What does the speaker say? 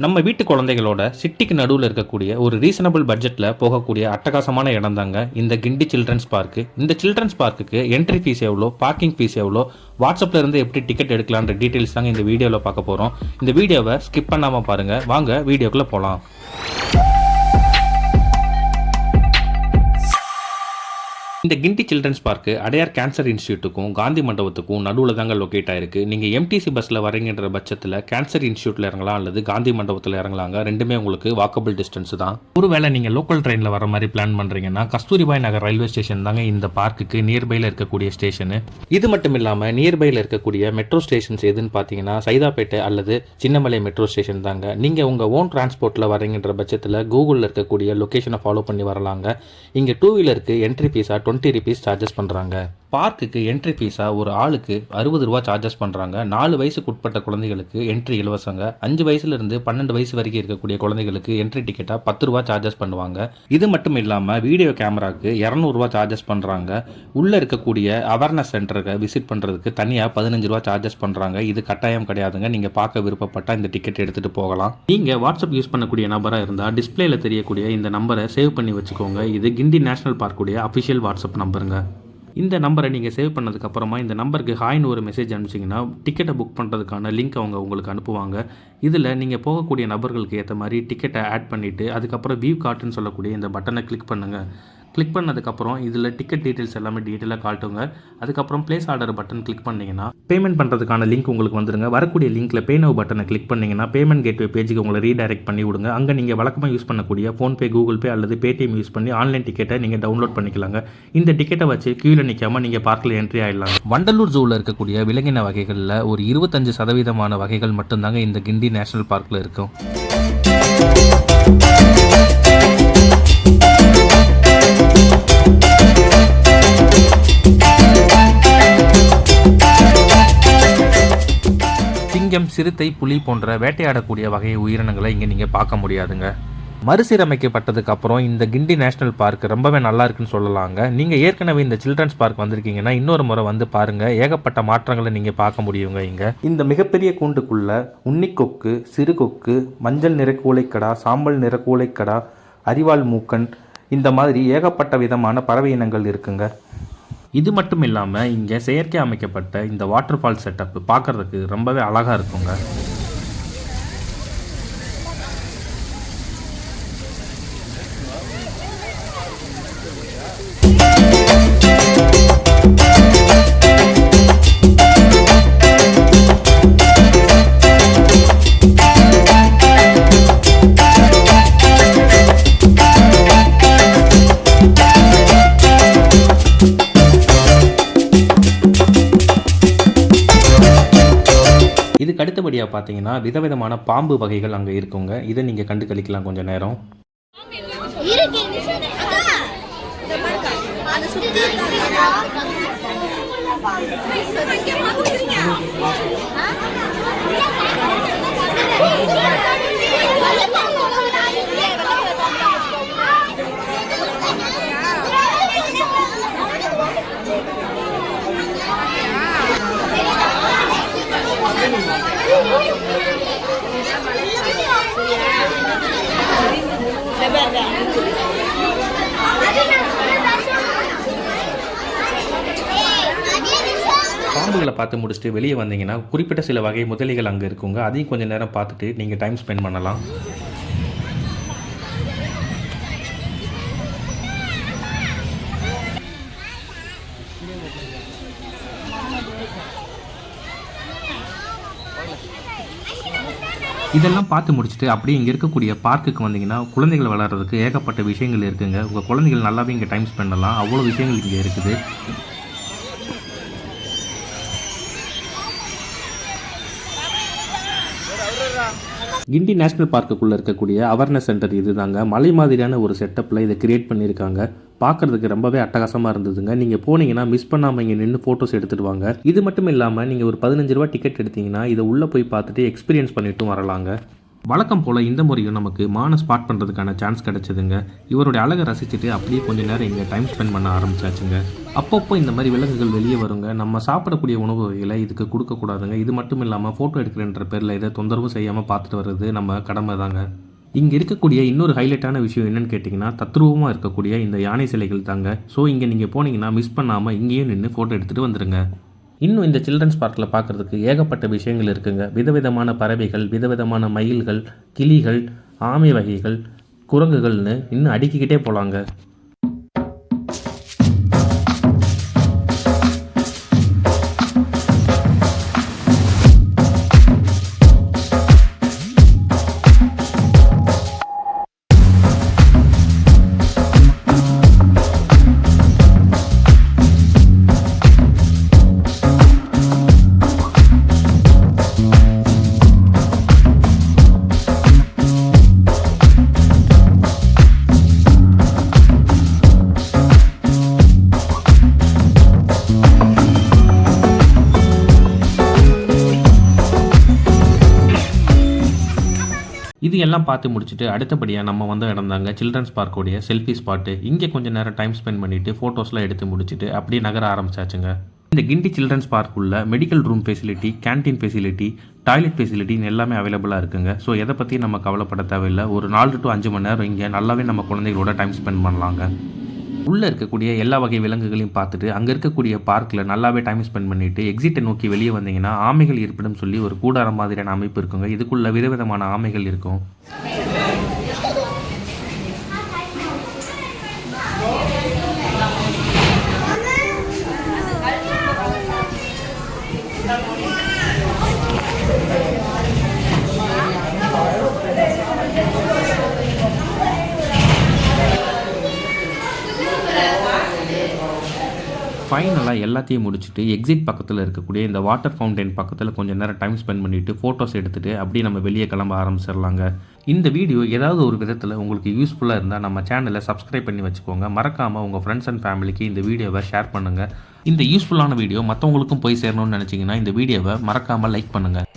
நம்ம வீட்டு குழந்தைகளோட சிட்டிக்கு நடுவில் இருக்கக்கூடிய ஒரு ரீசனபிள் பட்ஜெட்டில் போகக்கூடிய அட்டகாசமான இடம் தாங்க இந்த கிண்டி சில்ட்ரன்ஸ் பார்க்கு. இந்த சில்ட்ரன்ஸ் பார்க்குக்கு என்ட்ரி ஃபீஸ் எவ்வளோ, பார்க்கிங் ஃபீஸ் எவ்வளோ, வாட்ஸ்அப்பில் இருந்து எப்படி டிக்கெட் எடுக்கலான்ற டீட்டெயில்ஸ் தாங்க இந்த வீடியோவில் பார்க்க போகிறோம். இந்த வீடியோவை ஸ்கிப் பண்ணாமல் பாருங்கள். வாங்க வீடியோக்குள்ளே போகலாம். இந்த Guindy children's park Adyar cancer இன்ஸ்டியூட்டுக்கும் காந்தி மண்டபத்துக்கும் நடுவில் தாங்க லொக்கேட் ஆயிருக்கு. நீங்கள் எம்டிசி பஸ்ஸில் வரீங்கன்ற பட்சத்தில் கேன்சர் இன்ஸ்டியூட்டில் இறங்கலாம் அல்லது காந்தி மண்டபத்தில் இறங்கலாங்க. ரெண்டுமே உங்களுக்கு வாக்கபிள் டிஸ்டன்ஸ் தான். ஒருவேளை நீங்கள் லோக்கல் ட்ரெயினில் வர மாதிரி பிளான் பண்ணுறீங்கன்னா கஸ்தூரிபாய் நகர் ரயில்வே ஸ்டேஷன் தாங்க இந்த பார்க்குக்கு நியர்பையில் இருக்கக்கூடிய ஸ்டேஷனு. இது மட்டும் இல்லாமல் நியர்பையில் இருக்கக்கூடிய மெட்ரோ ஸ்டேஷன்ஸ் எதுன்னு பார்த்தீங்கன்னா சைதாப்பேட்டை அல்லது சின்னமலை மெட்ரோ ஸ்டேஷன் தாங்க. நீங்கள் உங்கள் ஓன் டிரான்ஸ்போர்ட்டில் வரீங்கன்ற பட்சத்தில் கூகுளில் இருக்கக்கூடிய லொக்கேஷனை ஃபாலோ பண்ணி வரலாங்க. இங்கே 2 வீலருக்கு என்ட்ரி ஃபீஸாக 20 rupees சார்ஜஸ் பண்ணுறாங்க. பார்க்குக்கு என்ட்ரி ஃபீஸாக ஒரு ஆளுக்கு 60 ரூபா சார்ஜஸ் பண்ணுறாங்க. 4 வயசுக்கு உட்பட்ட குழந்தைகளுக்கு என்ட்ரி இலவசங்க. 5 வயசுலேருந்து 12 வயசு வரைக்கும் இருக்கக்கூடிய குழந்தைகளுக்கு என்ட்ரி டிக்கெட்டாக 10 ரூபா சார்ஜஸ் பண்ணுவாங்க. இது மட்டும் இல்லாமல் வீடியோ கேமராவுக்கு 200 ரூபா சார்ஜஸ் பண்ணுறாங்க. உள்ளே இருக்கக்கூடிய அவேர்னஸ் சென்டருக்கு விசிட் பண்ணுறதுக்கு தனியாக 15 ரூபா சார்ஜஸ் பண்ணுறாங்க. இது கட்டாயம் கிடையாதுங்க. நீங்கள் பார்க்க விருப்பப்பட்டால் இந்த டிக்கெட் எடுத்துகிட்டு போகலாம். நீங்கள் வாட்ஸ்அப் யூஸ் பண்ணக்கூடிய நபராக இருந்தால் டிஸ்பிளேல தெரியக்கூடிய இந்த நம்பரை சேவ் பண்ணி வச்சுக்கோங்க. இது கிண்டி நேஷனல் பார்க்குடைய அஃபிஷியல் வாட்ஸ்அப் நம்பருங்க. இந்த நம்பரை நீங்கள் சேவ் பண்ணதுக்கப்புறமா இந்த நம்பருக்கு ஹாய்னு ஒரு மெசேஜ் அனுப்பிச்சிங்கன்னா டிக்கெட்டை புக் பண்ணுறதுக்கான லிங்க் அவங்க உங்களுக்கு அனுப்புவாங்க. இதில் நீங்கள் போகக்கூடிய நபர்களுக்கு ஏற்ற மாதிரி டிக்கெட்டை ஆட் பண்ணிவிட்டு அதுக்கப்புறம் வியூ கார்ட்டுன்னு சொல்லக்கூடிய இந்த பட்டனை கிளிக் பண்ணுங்கள். கிளிக் பண்ணதுக்கப்புறம் இதில் டிக்கெட் டீட்டெயில்ஸ் எல்லாமே டீட்டெயிலாக காட்டுங்க. அதுக்கப்புறம் பிளேஸ் ஆர்டர் பட்டன் கிளிக் பண்ணிங்கன்னா பேமெண்ட் பண்ணுறதுக்கான லிங்க் உங்களுக்கு வந்துருங்க. வரக்கூடிய லிங்க்கில் பே நவ் பட்டனை கிளிக் பண்ணிங்கன்னா பேமெண்ட் கேட்வே பேஜுக்கு உங்களை ரீடைரக்ட் பண்ணி விடுங்க. அங்கே நீங்கள் வழக்கமாக யூஸ் பண்ணக்கூடிய ஃபோன்பே, கூகுள் பே அல்லது பேடிஎம் யூஸ் பண்ணி ஆன்லைன் டிக்கெட்டை நீங்கள் டவுன்லோட் பண்ணிக்கலாங்க. இந்த டிக்கெட்டை வச்சு கியூவில் நிற்காமல் நீங்கள் பார்க்கில் என்ட்ரி ஆகிடலாம். வண்டலூர் ஜூவில் இருக்கக்கூடிய விலங்கின வகைகளில் ஒரு 25% வகைகள் மட்டும்தாங்க இந்த கிண்டி நேஷனல் பார்க்கில் இருக்கும். சிங்கம், சிறுத்தை, புலி போன்ற வேட்டையாடக்கூடிய வகை உயிரினங்களை இங்கே நீங்கள் பார்க்க முடியாதுங்க. மறுசீரமைக்கப்பட்டதுக்கு அப்புறம் இந்த கிண்டி நேஷனல் பார்க் ரொம்பவே நல்லா இருக்குன்னு சொல்லலாங்க. நீங்கள் ஏற்கனவே இந்த சில்ட்ரன்ஸ் பார்க் வந்திருக்கீங்கன்னா இன்னொரு முறை வந்து பாருங்கள். ஏகப்பட்ட மாற்றங்களை நீங்கள் பார்க்க முடியுங்க. இங்கே இந்த மிகப்பெரிய கூண்டுக்குள்ள உன்னிக்கொக்கு, சிறு கொக்கு, மஞ்சள் நிற கூளைக்கடா, சாம்பல் நிற கூளைக்கடா, அரிவாள் மூக்கன், இந்த மாதிரி ஏகப்பட்ட விதமான பறவை இனங்கள் இருக்குங்க. இது மட்டும் இல்லாமல் இங்கே செயற்கை அமைக்கப்பட்ட இந்த வாட்டர் ஃபால் செட்டப் பார்க்குறதுக்கு ரொம்பவே அழகாக இருக்குங்க. இதுக்கு அடுத்தபடியாக பார்த்தீங்கன்னா விதவிதமான பாம்பு வகைகள் அங்கே இருக்குங்க. இதை நீங்கள் கண்டு கழிக்கலாம் கொஞ்சம் நேரம். பாம்புகளை பார்த்து முடிச்சுட்டு வெளியே வந்தீங்கன்னா குறிப்பிட்ட சில வகை முதலைகள் அங்கே இருக்குங்க. அதையும் கொஞ்சம் நேரம் பார்த்துட்டு நீங்கள் டைம் ஸ்பெண்ட் பண்ணலாம். இதெல்லாம் பார்த்து முடிச்சுட்டு அப்படியே இங்கே இருக்கக்கூடிய பார்க்குக்கு வந்தீங்கன்னா குழந்தைகள் விளையாடுறதுக்கு ஏகப்பட்ட விஷயங்கள் இருக்குங்க. உங்கள் குழந்தைகள் நல்லாவே இங்கே டைம் ஸ்பெண்ட் பண்ணலாம். அவ்வளோ விஷயங்கள் இங்கே இருக்குது. கிண்டி நேஷனல் பார்க்குள்ளே இருக்கக்கூடிய அவேர்னஸ் சென்டர் இது தாங்க. மலை மாதிரியான ஒரு செட்டப்பில் இதை கிரியேட் பண்ணியிருக்காங்க. பார்க்குறதுக்கு ரொம்பவே அட்டகாசமாக இருந்ததுங்க. நீங்கள் போனீங்கன்னா மிஸ் பண்ணாமல் இங்கே நின்று ஃபோட்டோஸ் எடுத்துகிட்டு வாங்க. இது மட்டும் இல்லாமல் நீங்கள் ஒரு 15 ரூபா டிக்கெட் எடுத்தீங்கன்னா இதை உள்ளே போய் பார்த்துட்டு எக்ஸ்பீரியன்ஸ் பண்ணிட்டும் வரலாங்க. வழக்கம் போல் இந்த முறையும் நமக்கு மானை ஸ்பாட் பண்ணுறதுக்கான சான்ஸ் கிடச்சிதுங்க. இவருடைய அழகை ரசிச்சுட்டு அப்படியே கொஞ்சம் நேரம் இங்கே டைம் ஸ்பெண்ட் பண்ண ஆரம்பிச்சாச்சுங்க. அப்பப்போ இந்த மாதிரி விலங்குகள் வெளியே வருங்க. நம்ம சாப்பிடக்கூடிய உணவு வகைகளை இதுக்கு கொடுக்கக்கூடாதுங்க. இது மட்டும் இல்லாமல் ஃபோட்டோ எடுக்கிறன்ற பேரில் இதை தொந்தரவு செய்யாமல் பார்த்துட்டு வர்றது நம்ம கடமை தாங்க. இங்கே இருக்கக்கூடிய இன்னொரு ஹைலைட்டான விஷயம் என்னென்னு கேட்டிங்கன்னா, தத்ரூபமாக இருக்கக்கூடிய இந்த யானை சிலைகள் தாங்க. ஸோ இங்கே நீங்கள் போனீங்கன்னா மிஸ் பண்ணாமல் இங்கேயும் நின்று ஃபோட்டோ எடுத்துகிட்டு வந்துடுங்க. இன்னும் இந்த சில்ட்ரன்ஸ் பார்க்கில் பார்க்குறதுக்கு ஏகப்பட்ட விஷயங்கள் இருக்குங்க. விதவிதமான பறவைகள், விதவிதமான மயில்கள், கிளிகள், ஆமை வகைகள், குரங்குகள்னு இன்னும் அடுக்கிக்கிட்டே போகலாங்க. இது எல்லாம் பார்த்து முடிச்சுட்டு அடுத்தபடியாக நம்ம வந்த இடம் தாங்க சில்ட்ரன்ஸ் பார்க்கோடைய செல்ஃபி ஸ்பாட்டு. இங்கே கொஞ்சம் நேரம் டைம் ஸ்பெண்ட் பண்ணிவிட்டு ஃபோட்டோஸ்லாம் எடுத்து முடிச்சுட்டு அப்படியே நகர ஆரம்பிச்சாச்சுங்க. இந்த கிண்டி சில்ட்ரன்ஸ் பார்க்குள்ள medical room facility, canteen facility, toilet ஃபெசிலிட்டின்னு எல்லாமே அவைலபிளாக இருக்குங்க. ஸோ எதை பற்றி நம்ம கவலைப்பட தேவையில்லை. ஒரு 4 to 5 மணி நேரம் இங்கே நல்லாவே நம்ம குழந்தைகளோட டைம் ஸ்பெண்ட் பண்ணலாங்க. உள்ளே இருக்கக்கூடிய எல்லா வகை விலங்குகளையும் பார்த்துட்டு அங்கே இருக்கக்கூடிய பார்க்கில் நல்லாவே டைம் ஸ்பெண்ட் பண்ணிவிட்டு எக்ஸிட்டை நோக்கி வெளியே வந்தீங்கன்னா ஆமைகள் இருப்பிடம் சொல்லி ஒரு கூடாரம் மாதிரியான அமைப்பு இருக்குங்க. இதுக்குள்ள விதவிதமான ஆமைகள் இருக்கும். ஃபைனலாக எல்லாத்தையும் முடிச்சுட்டு எக்ஸிட் பக்கத்தில் இருக்கக்கூடிய இந்த வாட்டர் ஃபவுண்டைன் பக்கத்தில் கொஞ்சம் நேரம் டைம் ஸ்பெண்ட் பண்ணிவிட்டு ஃபோட்டோஸ் எடுத்துகிட்டு அப்படியே நம்ம வெளியே கிளம்ப ஆரம்பிச்சிடலாங்க. இந்த வீடியோ ஏதாவது ஒரு விதத்தில் உங்களுக்கு யூஸ்ஃபுல்லாக இருந்தால் நம்ம சேனலை சப்ஸ்கிரைப் பண்ணி வச்சுக்கோங்க. மறக்காமல் உங்கள் ஃப்ரெண்ட்ஸ் அண்ட் ஃபேமிலிக்கு இந்த வீடியோவை ஷேர் பண்ணுங்கள். இந்த யூஸ்ஃபுல்லான வீடியோ மற்றவங்களுக்கும் போய் சேரணும்னு நினச்சிங்கன்னா இந்த வீடியோவை மறக்காமல் லைக் பண்ணுங்கள்.